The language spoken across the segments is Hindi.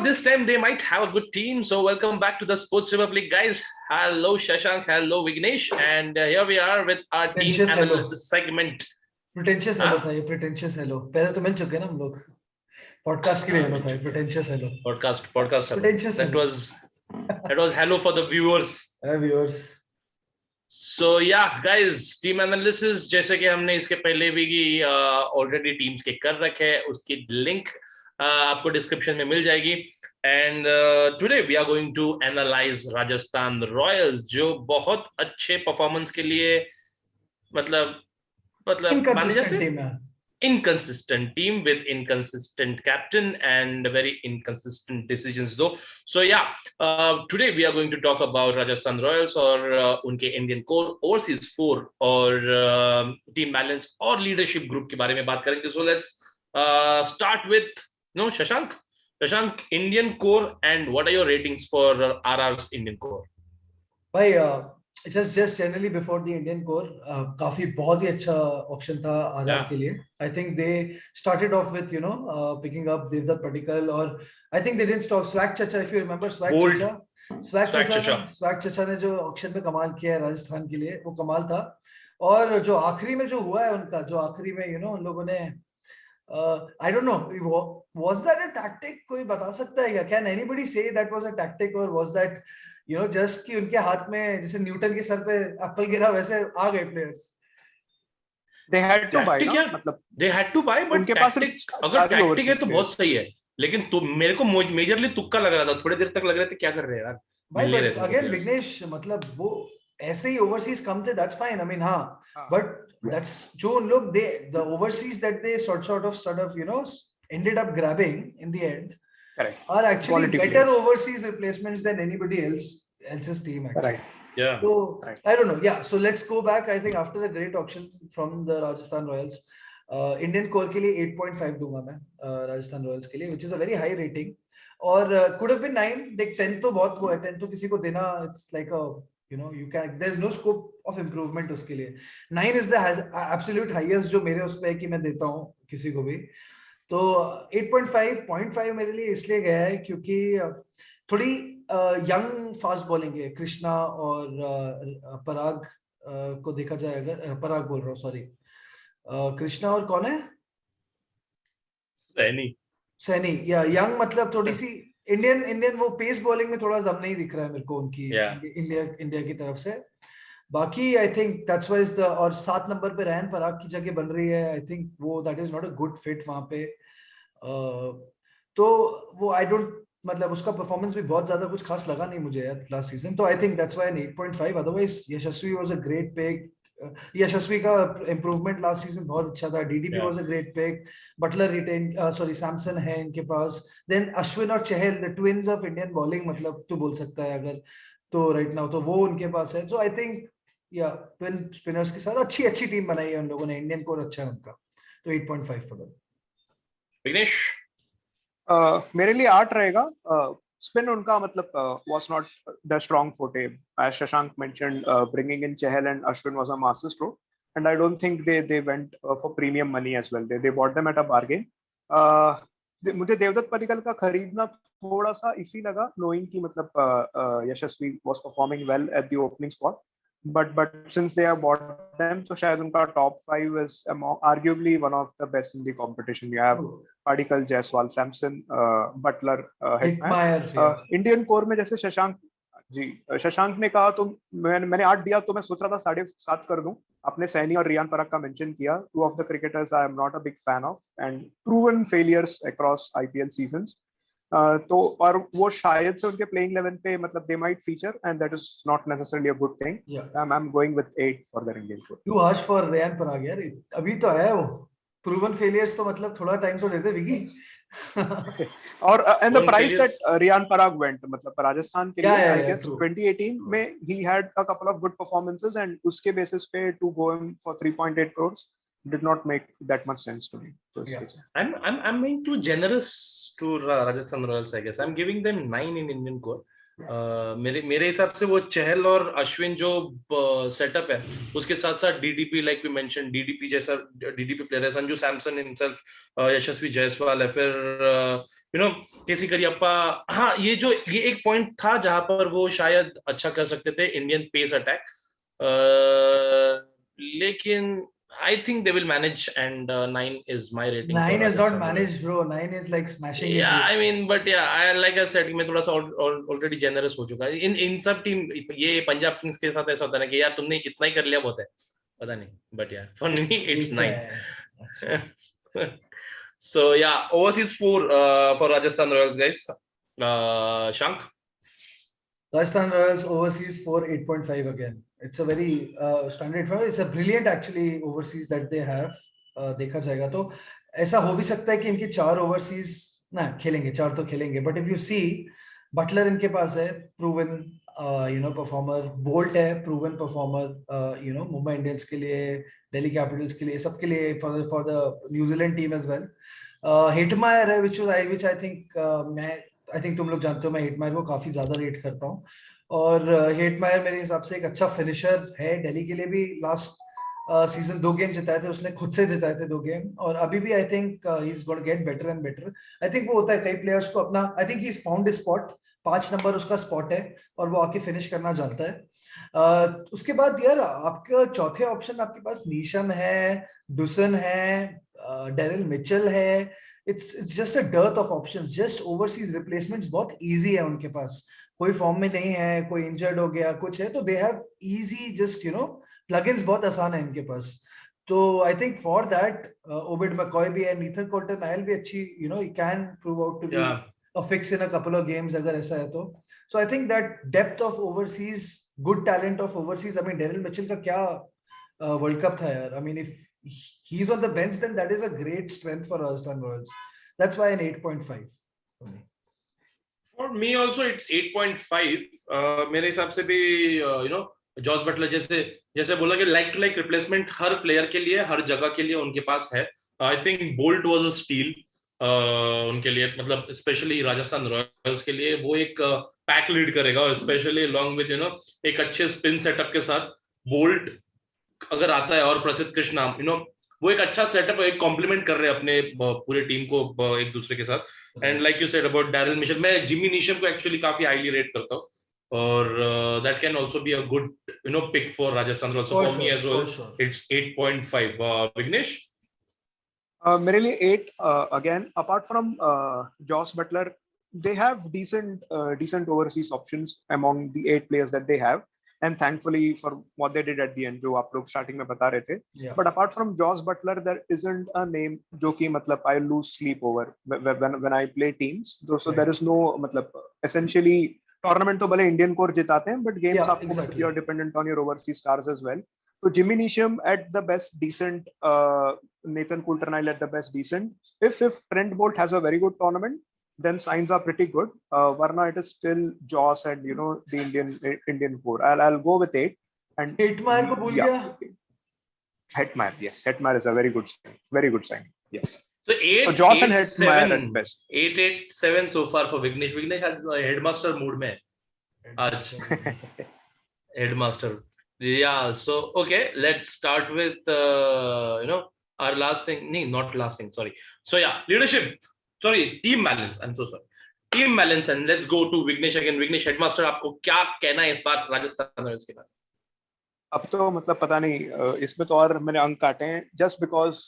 this time they might have a good team. So welcome back to the Sports Republic, guys. Hello, Shashank. Hello, Vignesh. And here we are with our team analysis segment. Pretentious hello था ये, pretentious hello. पहले तो मिल चुके हैं ना हम लोग. Podcast के लिए hello था ये, pretentious hello. Podcast Pretentious hello. That was hello for the viewers. Viewers. So yeah, guys, team analysis जैसे कि हमने इसके पहले भी already teams के कर रखे हैं, उसकी link आपको description में मिल जाएगी. And today we are going to analyze Rajasthan Royals, जो बहुत अच्छे performance के लिए मतलब inconsistent team with inconsistent captain and very inconsistent decisions though. So yeah, today we are going to talk about Rajasthan Royals और उनके Indian core, overseas 4 और team balance और leadership group के बारे में बात करेंगे. So let's start with Shashank, Indian core, and what are your ratings for RR's Indian core? भाई just generally before the Indian core, काफी बहुत ही अच्छा ऑप्शन था आरआर के लिए. I think they started off with picking up Devdutt Padikkal, और I think they didn't stop. Swag Chacha, if you remember Swag Chacha ने जो ऑप्शन में कमाल किया है राजस्थान के लिए, वो कमाल था. और जो आखिरी में जो हुआ है उनका, जो आखिरी में उन लोगों ने I don't know, was that a tactic? कोई बता सकता है क्या? Can anybody say that was a tactic, or was that just कि उनके हाथ में जैसे न्यूटन के सर पे एप्पल गिरा वैसे आ गए players? They had to buy, ना? मतलब they had to buy, but उनके पास अगर टैक्टिक है तो बहुत सही है, लेकिन तो मेरे को मेजरली तुक्का लग रहा था. थोड़ी देर तक लग रहे थे क्या कर रहे हैं यार भाई. अगेन विघ्नेश, मतलब वो ऐसे ही ओवरसीज कम थे, that's fine. I mean but that's जो उन लोग the overseas that they sort of ended up grabbing in the end are actually better overseas replacements than anybody else's team actually. Right. Yeah. So I don't know. Yeah. So let's go back. I think after a great auction from the Rajasthan Royals, Indian core के लिए 8.5 दूंगा मैं Rajasthan Royals के लिए, which is a very high rating. और could have been 9. देख 10 तो बहुत वो है, 10 तो किसी को देना, it's like a you can, there's no scope of improvement उसके लिए. 9 is the absolute highest जो मेरे उस पे है कि मैं देता हूँ किसी को भी. तो 8.5 मेरे लिए इसलिए गया है क्योंकि थोड़ी यंग फास्ट बॉलिंग है. कृष्णा और पराग को देखा जाए, अगर पराग बोल रहा हूँ, सॉरी, कृष्णा और कौन है, सैनी. या यंग, मतलब थोड़ी सी इंडियन वो पेस बॉलिंग में थोड़ा दम नहीं दिख रहा है मेरे को उनकी इंडिया की तरफ से. बाकी आई थिंक दैट्स वाइज द, और 7 नंबर पे रैन पराग की जगह बन रही है. आई थिंक वो that is not a good fit वहां पे. तो वो आई डोंट, मतलब उसका परफॉर्मेंस भी बहुत ज्यादा कुछ खास लगा नहीं मुझे यार लास्ट सीजन. तो I think that's why an 8.5. Otherwise Yashasvi was a great pick. Yashasvi का इंप्रूवमेंट लास्ट सीजन बहुत अच्छा था. DDP was a great pick. Buttler retain, sorry Samson है इनके पास. देन अश्विन और Chahal, the twins of Indian bowling, मतलब तू बोल सकता है अगर तो राइट नाउ तो वो उनके पास है. सो आई थिंक या ट्विन स्पिनर्स के साथ अच्छी टीम बनाई है उन लोगों ने. इंडियन कोर अच्छा है उनका, तो 8.5 फॉर देम. विघ्नेश, मेरे लिए 8 रहेगा. स्पिन उनका मतलब was not the strong forte. As Shashank mentioned, bringing in Chahal and Ashwin was a master stroke, and I don't think they went for premium money as well. They bought them at a bargain. मुझे देवदत्त पडिक्कल का खरीदना थोड़ा सा इसी लगा, knowing कि मतलब यशस्वी was performing well at the opening spot. But since they have bought them, so शायद उनका top 5 is arguably one of the best in the competition. You have Padikkal, Jaiswal, Samson, Butler, Hitmayer. Indian core में जैसे शशांक ने कहा, तो मैंने 8 दिया, तो मैं सोच रहा था 7.5 कर दूं. आपने सैनी और रियान पराग का मेंशन किया. 2 of the cricketers I am not a big fan of and proven failures across IPL seasons. तो और वो शायद से उनके प्लेइंग 11 पे मतलब they might feature, and that is not necessarily a good thing. I'm going with 8 for the Indian core. Too harsh for Ryan Parag यार. अभी तो है वो proven failures, तो मतलब थोड़ा टाइम तो देते विकी. और and the price that Ryan Parag went, मतलब राजस्थान के लिए, I guess 2018 में he had a couple of good performances, and उसके basis पे to go in for 3.8 crores did not make that much sense to me. So I'm being too generous to Rajasthan Royals, I guess. I'm giving them 9 in Indian core. मेरे हिसाब से वो चहल और अश्विन जो सेटअप है, उसके साथ साथ DDP, like we mention, DDP जैसा डीडीपी प्लेयर है, संजू सैमसन हिमसेल्फ, यशस्वी जायसवाल है, फिर यू नो केसी करियप्पा, हाँ ये एक पॉइंट था जहां पर वो शायद अच्छा कर सकते थे, इंडियन पेस अटैक, लेकिन I think they will manage, and 9 is my rating for 9 is not Rajasthan Royals. managed, bro. 9 is like smashing it. Yeah, I mean, but yeah, like I said, मैं थोड़ा सा ऑलरेडी जेनरस हो चुका है इन सब टीम, ये पंजाब किंग्स के साथ ऐसा होता है ना कि यार तुमने इतना ही कर लिया बहुत है, पता नहीं, बट यार for me it's 9. So yeah, overseas for Rajasthan Royals, guys. Shank. Rajasthan Royals overseas for 8.5 again. It's a very standard for. It's a brilliant actually overseas that they have. देखा जाएगा तो ऐसा हो भी सकता है कि इनके 4 ओवरसीज ना खेलेंगे, 4 तो खेलेंगे, but if you see Buttler इनके पास है, प्रूवन परफॉर्मर, बोल्ट है प्रूवन परफॉर्मर, मुंबई इंडियंस के लिए, दिल्ली कैपिटल्स के लिए, सबके लिए, for the New Zealand team as well. Hetmyer है which I think, I think तुम लोग जानते हो मैं हिटमायर को काफी ज्यादा रेट करता हूँ, और हिटमायर मेरे हिसाब से एक अच्छा फिनिशर है. दिल्ली के लिए भी लास्ट सीजन 2 गेम जिताए थे उसने, खुद से जिताए थे 2 गेम, और अभी भी I think he is gonna get better and better. I think वो होता है कई प्लेयर्स को अपना, आई think he is found his spot, 5 number उसका स्पॉट है और वो आके फिनिश करना जानता है. उसके बाद यार आपका चौथे ऑप्शन आपके पास नीशम है, डुसन है, डेरिल मिचेल है. it's just a dearth of options. Just overseas replacements बहुत easy है उनके पास, कोई फॉर्म में नहीं है, कोई इंजर्ड हो गया कुछ है तो they have easy just plugins बहुत आसान है इनके पास. तो I think for that Obed McCoy भी है, Nathan Coulter-Nile भी अच्छी, he can prove out to be a fix in a couple of games अगर ऐसा है तो. So I think that depth of overseas, good talent of overseas. I mean Daryl Mitchell का क्या वर्ल्ड कप था यार. I mean if he's on the bench then that is a great strength for Rajasthan Royals. That's why an 8.5 for me. For me also it's 8.5. मेरे हिसाब से भी जॉस बटलर जैसे बोला कि लाइक टू लाइक रिप्लेसमेंट हर प्लेयर के लिए, हर जगह के लिए उनके पास है. I think Boult was a steal उनके लिए, मतलब स्पेशली राजस्थान रॉयल्स के लिए. वो एक पैक लीड करेगा, स्पेशली अलोंग विद एक अच्छे स्पिन सेटअप के साथ. बोल्ट अगर आता है और प्रसिद्ध कृष्णा, वो एक अच्छा सेटअप, एक कॉम्प्लीमेंट कर रहे हैं अपने पूरे टीम को एक दूसरे के साथ. And like you said about Daryl Mitchell, मैं जिमी नीशम को एक्चुअली काफी हाईली रेट करता हूँ, और that can also be a good pick for Rajasthan Royals. For me as well it's 8.5. Vignesh. मेरे लिए 8 again. Apart from Joss Butler, they have decent overseas options among the 8 players that they have, and thankfully for what they did at the end, जो आप लोग starting में बता रहे थे. But apart from Joss Butler, there isn't a name जो कि मतलब I lose sleep over when I play teams. So there is no मतलब essentially tournament तो भले इंडियन कोर जिताते हैं, but games आपको मतलब you're dependent on your overseas stars as well. So Jimmy Neesham at the best decent, Nathan Coulter-Nile at the best decent. If Trent Bolt has a very good tournament, then signs are pretty good. Varna it is still Joss and the Indian core. I'll go with 8. And Hetmyer ko bhul gaya. Hetmyer, yes, Hetmyer is a very good sign. Yes. So 8. So Joss and Hetmyer at best. 8-8-7 so far for Vignesh. Vignesh has headmaster mood mein. Aaj headmaster. Yeah. So okay, let's start with our last thing. No, not last thing. Sorry. So yeah, leadership. Sorry, team balance. I'm so sorry. Team balance, and let's go to Vignesh again. Vignesh, headmaster, आपको क्या कहना है इस बार राजस्थान रॉयल्स के बारे में? अब तो मतलब पता नहीं, इसमें तो और मैंने अंक काटे हैं. Just because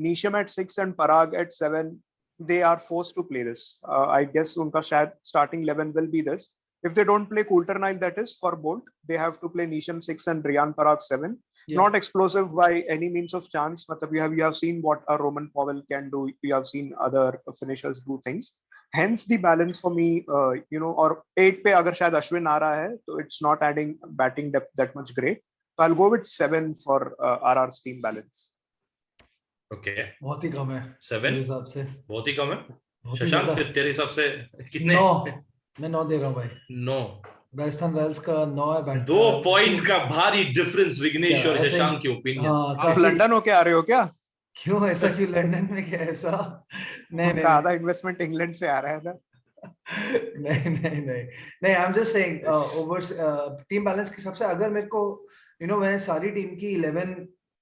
Neesham at 6 and Parag at 7, they are forced to play this. I guess उनका शायद starting 11 will be this. If they don't play Coulter-Nile, that is for Bolt, they have to play Neesham 6 and Ryan Parag 7. Yeah. Not explosive by any means of chance. मतलब you have seen what a Roman Powell can do. You have seen other finishers do things. Hence the balance for me, और 8 पे अगर शायद अश्विन आ रहा है, तो it's not adding batting depth that much great. So I'll go with 7 for RR's team balance. Okay. बहुत ही कम है 7 मेरे हिसाब से. बहुत ही कम है. शशांक तेरे हिसाब से कितने? 9. मैं 9 दे रहा हूँ भाई. 9. राजस्थान रॉयल्स का 9 है. बैट 2 पॉइंट का भारी डिफरेंस विघ्नेश और शशांक की ओपिनियन. आप लंदन होके आ रहे हो क्या? क्यों ऐसा? क्यों लंदन में क्या ऐसा? नहीं आधा इन्वेस्टमेंट इंग्लैंड से आ रहा है ना. नहीं I am just saying over team balance के हिसाब से अगर मेरे को मैं सारी टीम की 11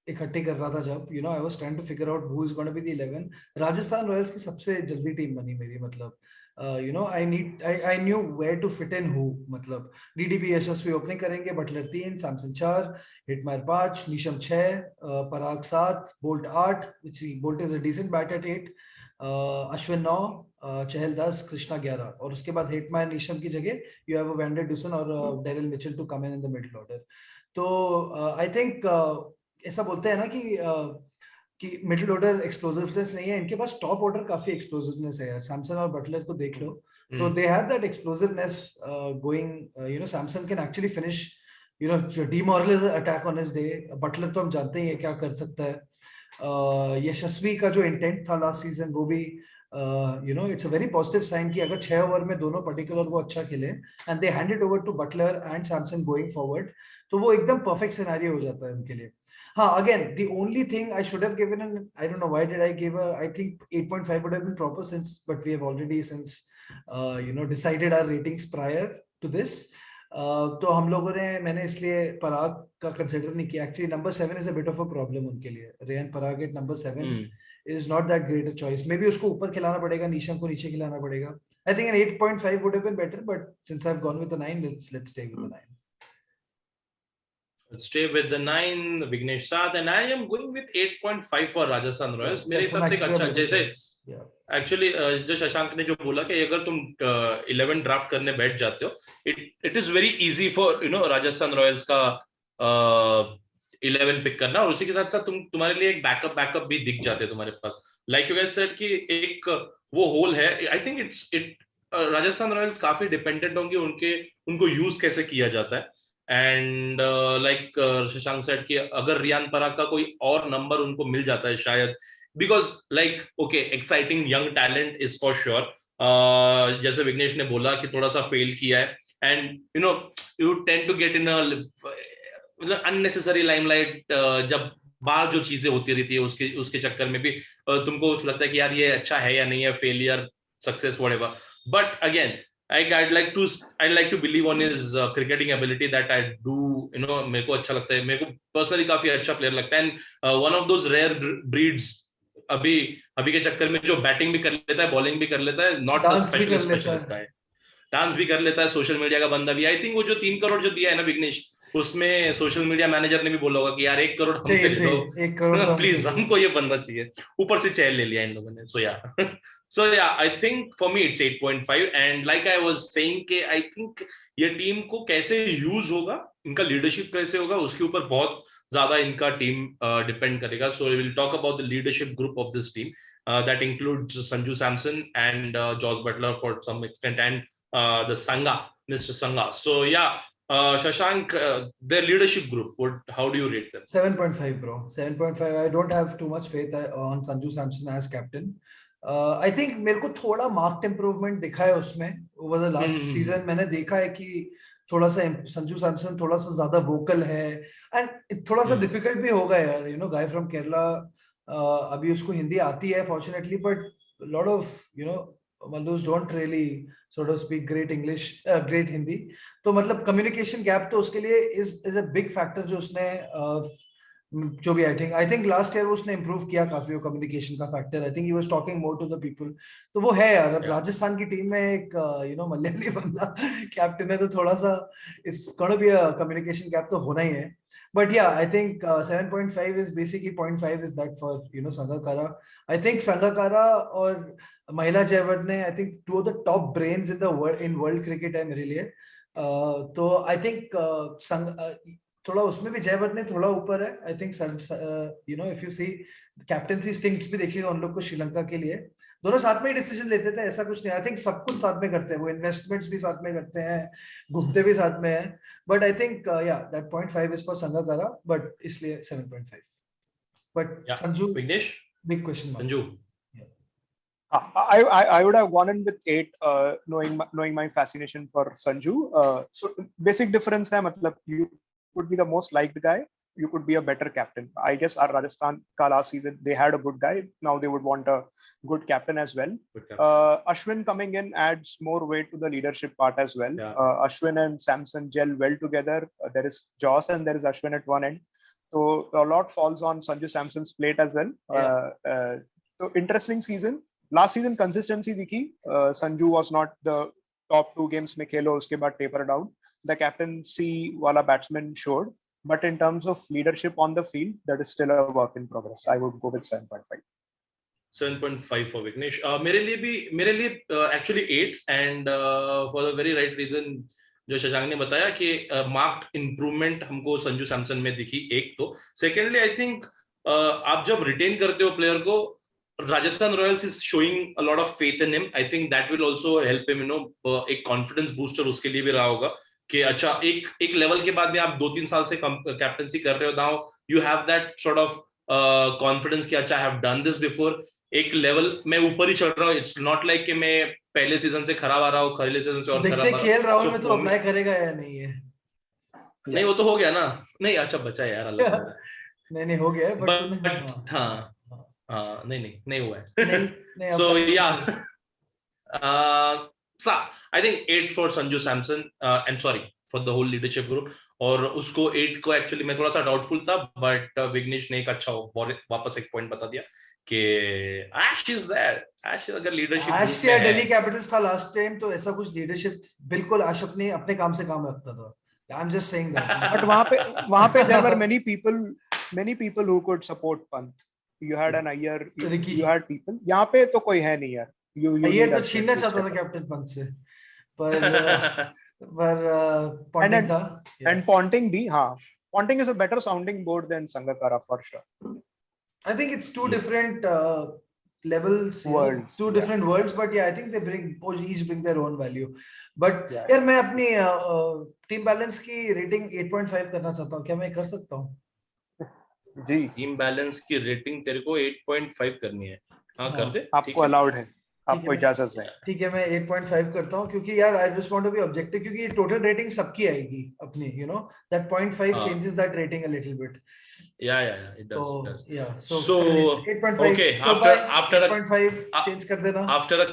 इकट्ठी कर रहा था जब I was trying to figure out who is gonna be the 11, Rajasthan Royals की सबसे जल्दी टीम बनी मेरी, मतलब I knew where to fit in who, मतलब डीडीबी यशस्वी ओपनिंग करेंगे, Buttler 3, Samson 4, Hetmyer 5, Neesham 6, Parag 7, Boult 8, which Boult is a decent bat at 8, Ashwin 9, Chahal 10, Krishna 11, और उसके बाद हिटमायर नीशम की जगह you have a van der Dussen और Daryl Mitchell to come in the middle order. तो आई थिंक ऐसा बोलते हैं ना कि मिडिल ऑर्डर एक्सप्लोसिवनेस नहीं है, इनके पास टॉप ऑर्डर काफी एक्सप्लोसिवनेस है यार। सैमसन और बटलर को देख लो, तो they have that explosiveness going. Samson can actually finish demoralize attack on his day. Buttler तो हम जानते ही है क्या कर सकता है। यशस्वी का जो इंटेंट था लास्ट सीजन, वो भी it's a very positive sign कि अगर 6 ओवर में दोनों पर्टिकुलर वो अच्छा खेले and they hand it over to Buttler and Samson going forward, तो वो एकदम परफेक्ट सिनेरियो हो जाता है उनके लिए। हाँ, again, the only thing I should have given, and I don't know why did I give I think 8.5 would have been proper since, but we have already since decided our ratings prior to this. तो हम लोगों ने, मैंने इसलिए पराग का कंसिडर नहीं किया। Actually number 7 is a bit of a problem उनके लिए। Riyan Parag at number 7 is not that great a choice. Maybe उसको ऊपर खिलाना पड़ेगा, नीशम को नीचे खिलाना पड़ेगा। I think an 8.5 would have been better, but since I've gone with the 9, let's stay with the 9. Let's stay with the 9, Vignesh Saad, and I am going with 8.5 for Rajasthan Royals. मेरे हिसाब से एक अच्छा, जैसे एक्चुअली जो शशांक ने जो बोला कि अगर तुम 11 ड्राफ्ट करने बैठ जाते हो, it is very easy for Rajasthan Royals का 11 पिक करना, और उसी के साथ साथ तुम्हारे लिए एक बैकअप भी दिख जाते हैं तुम्हारे पास। लाइक यू गाइस सेड कि एक वो होल है। आई थिंक राजस्थान रॉयल्स काफी डिपेंडेंट होंगे उनको यूज कैसे किया जाता है। एंड लाइक शशांक सेड कि अगर रियान पराग का कोई और नंबर उनको मिल जाता है शायद, because like okay, exciting young talent is for sure. जैसे विघ्नेश ने बोला कि थोड़ा सा फेल किया है, and you tend to get in मतलब अननेसेसरी लाइमलाइट, जब बाहर जो चीजें होती रहती है उसके चक्कर में भी तुमको लगता है कि यार ये अच्छा है या नहीं है, failure success whatever. But again I'd like to believe on his cricketing ability that I do, मेरे को अच्छा लगता है, मेरे को पर्सनली काफी अच्छा प्लेयर लगता है, and one of those rare breeds अभी के चक्कर में जो बैटिंग भी कर लेता है, बॉलिंग भी कर लेता है, not a specialist guy, dance भी कर लेता है, सोशल मीडिया का बंदा भी। आई थिंक वो जो 3 करोड़ जो दिया है ना विघ्नेश, उसमें सोशल मीडिया मैनेजर ने भी बोला होगा कि यार 1 करोड़ हमसे ले दो, 1 करोड़ प्लीज, हमको ये बंदा चाहिए। ऊपर से चैल ले लिया इन लोगों ने। So yeah, I think for me it's 8.5, and like I was saying कि I think ये टीम को कैसे यूज होगा, इनका लीडरशिप कैसे होगा, उसके ऊपर बहुत ज्यादा इनका टीम डिपेंड करेगा। So we will talk about the leadership group of this team that includes Sanju Samson and Josh Butler for some extent, and the Sangha, Mr. Sangha. So yeah, Shashank, their leadership group, how do you rate them? 7.5 bro, 7.5. I don't have too much faith on Sanju Samson as captain. I think मेरे को थोड़ा मार्क्ड इम्प्रूवमेंट दिखा है उसमें ओवर द लास्ट सीजन। मैंने देखा है कि थोड़ा सा संजू सैमसन थोड़ा सा ज्यादा वोकल है, एंड थोड़ा सा डिफिकल्ट भी होगा यार, गाय फ्रॉम केरला। अभी उसको हिंदी आती है fortunately, but lot of Malus don't really sort of speak great English, great Hindi. तो मतलब कम्युनिकेशन गैप तो उसके लिए is a big factor जो उसने जो भी आई थिंक लास्ट ईयर उसने इंप्रूव किया काफी वो कम्युनिकेशन का factor. I think he was talking more to the people, तो वो है यार। अब राजस्थान की टीम में एक मलयाली बंदा कैप्टन है, तो थोड़ा सा it's gonna be a communication gap तो होना ही है। बट या I think 7.5 is basically 0.5 is that for Sangakkara. I think Sangakkara और महिला Jayewardene, I think 2 of the top brains in world cricket है मेरे लिए। तो आई थिंक थोड़ा उसमें भी जयवर्धने थोड़ा ऊपर है। I think if you see captaincy instincts भी देखिएगा उन लोग को श्रीलंका के लिए, दोनों साथ में ही डिसीजन लेते थे, ऐसा कुछ नहीं। आई थिंक सब कुछ साथ में करते हैं, वो इन्वेस्टमेंट्स भी साथ में करते हैं, घूमते भी साथ में है। But I think yeah that 0.5 is for Sangakkara, but इसलिए 7.5। But Sanju, Vignesh, big question mark. Sanju, I would have gone in with 8, knowing my fascination for Sanju. So basic difference है, मतलब you could be the most liked guy, you could be a better captain. I guess our Rajasthan ka last season they had a good guy, now they would want a good captain as well. Ashwin coming in adds more weight to the leadership part as well. Ashwin and Samson gel well together. There is Joss and there is Ashwin at one end, So a lot falls on Sanju Samson's plate as well. So interesting season. Last season consistency दिखी. Sanju was not the top 2 games में खेलो, उसके बाद tapered out. The captaincy वाला batsman showed, but in terms of leadership on the field, that is still a work in progress. I would go with 7.5. 7.5 for Vignesh. मेरे लिए actually 8, and for the very right reason जो शशांक ने बताया कि मार्क्ड इंप्रूवमेंट हमको संजू सैमसन में दिखी. एक तो सेकेंडली आई थिंक आप जब रिटेन करते हो प्लेयर को, Rajasthan Royals is showing a lot of faith in him. I think that will also help him, एक कॉन्फिडेंस बूस्टर उसके लिए भी रहा होगा कि अच्छा एक लेवल के बाद में आप 2-3 साल से कैप्टनसी कर रहे हो, now you have that sort of confidence कि अच्छा I have done this before. एक लेवल मैं ऊपर ही चढ़ रहा हूँ. इट्स नॉट लाइक कि मैं पहले सीजन से खराब आ रहा हूँ, अगले सीजन से और खराब आ रहा हूँ. खेल राहुल में तो अप्लाई करेगा या नहीं है? नहीं, वो तो हो गया ना. नहीं, अच्छा बचा यार, अल्लाह. नहीं हो गया है, बट हाँ, नहीं हुआ है. So yeah, so I think 8 for Sanju Samson, and sorry for the whole leadership group. और उसको 8 को एक्चुअली मैं थोड़ा सा डाउटफुल था, बट विग्नेश ने एक अच्छा वापस एक पॉइंट बता दिया कि Ash is there. Ash अगर लीडरशिप Ash या दिल्ली कैपिटल्स था लास्ट टाइम, तो ऐसा कुछ लीडरशिप बिल्कुल Ash अपने काम से काम रखता था. I'm just saying that. But वहाँ पे there were many people who could support Pant. You had an Iyer, you had people. यहाँ पे तो कोई है नहीं यार. Iyer तो छीनना चाहता था कैप्टन पंत से, पर Ponting था. And Ponting भी, हाँ. Ponting is a better sounding board than Sangakkara for sure. I think it's two different levels, worlds, two different worlds, but yeah, I think they each bring their own value. But यार मैं अपनी टीम बैलेंस की रेटिंग 8.5 करना चाहता हूँ. क्या मैं कर सकता हूँ? जी, टीम बैलेंस की रेटिंग तेरे को 8.5 करनी है. हाँ, कर दे. आपको अलाउड है, आपको इजाजत है. ठीक है, मैं 8.5 करता हूँ, क्योंकि यार I just want to be objective, क्योंकि टोटल रेटिंग सबकी आएगी अपनी, you know that 0.5 changes that rating a little bit. Yeah, it does. So 8.5. Okay, after 8.5 change कर देना. After a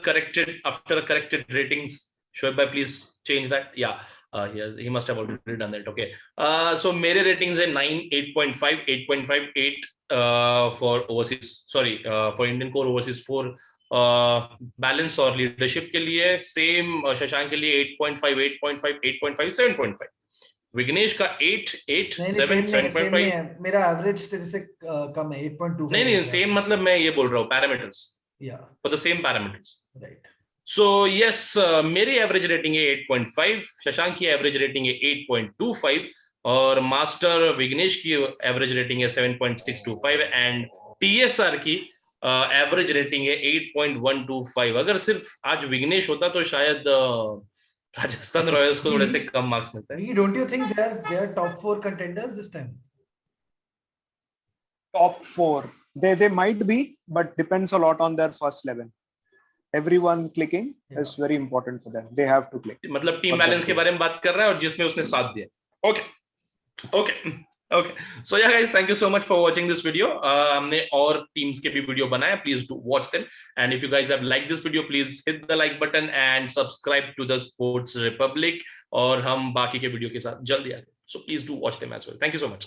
corrected ratings, Shoaib bhai, please change that. Yeah, he must have already done that. Okay. So मेरे ratings है 9, 8.5, 8.5, 8 for overseas. Sorry, for Indian core overseas 4. Balance और leadership के लिए same. शशांक के लिए 8.5, 8.5, 8.5, 7.5. विग्नेश का 8, 8, 7, 7.5. मेरा एवरेज तेरे से कम है, 8.25. नहीं, सेम मतलब मैं ये बोल रहा हूँ parameters. For the same parameters, right. So yes, मेरी एवरेज रेटिंग है 8.5, शशांक की एवरेज रेटिंग है 8.25 और मास्टर विग्नेश की एवरेज रेटिंग है 7.625 एंड टीएसआर की एवरेज रेटिंग है 8.125. अगर सिर्फ आज विग्नेश होता तो शायद राजस्थान रॉयल्स को थोड़े से कम मार्क्स मिलते हैं. Don't you think they are top 4 contenders this time? Top 4, they might be, but depends a lot on their first 11. Everyone clicking is very important for them. They have to click. मतलब टीम बैलेंस के बारे में बात कर रहा है और जिसमें उसने साथ दिया. Okay. So yeah guys, thank you so much for watching this video. हमने और teams के भी वीडियो बनाए. Please do watch them. And if you guys have liked this video, please hit the like button and subscribe to the Sports Republic. और हम बाकी के वीडियो के साथ जल्दी आएंगे. So please do watch them as well. Thank you so much.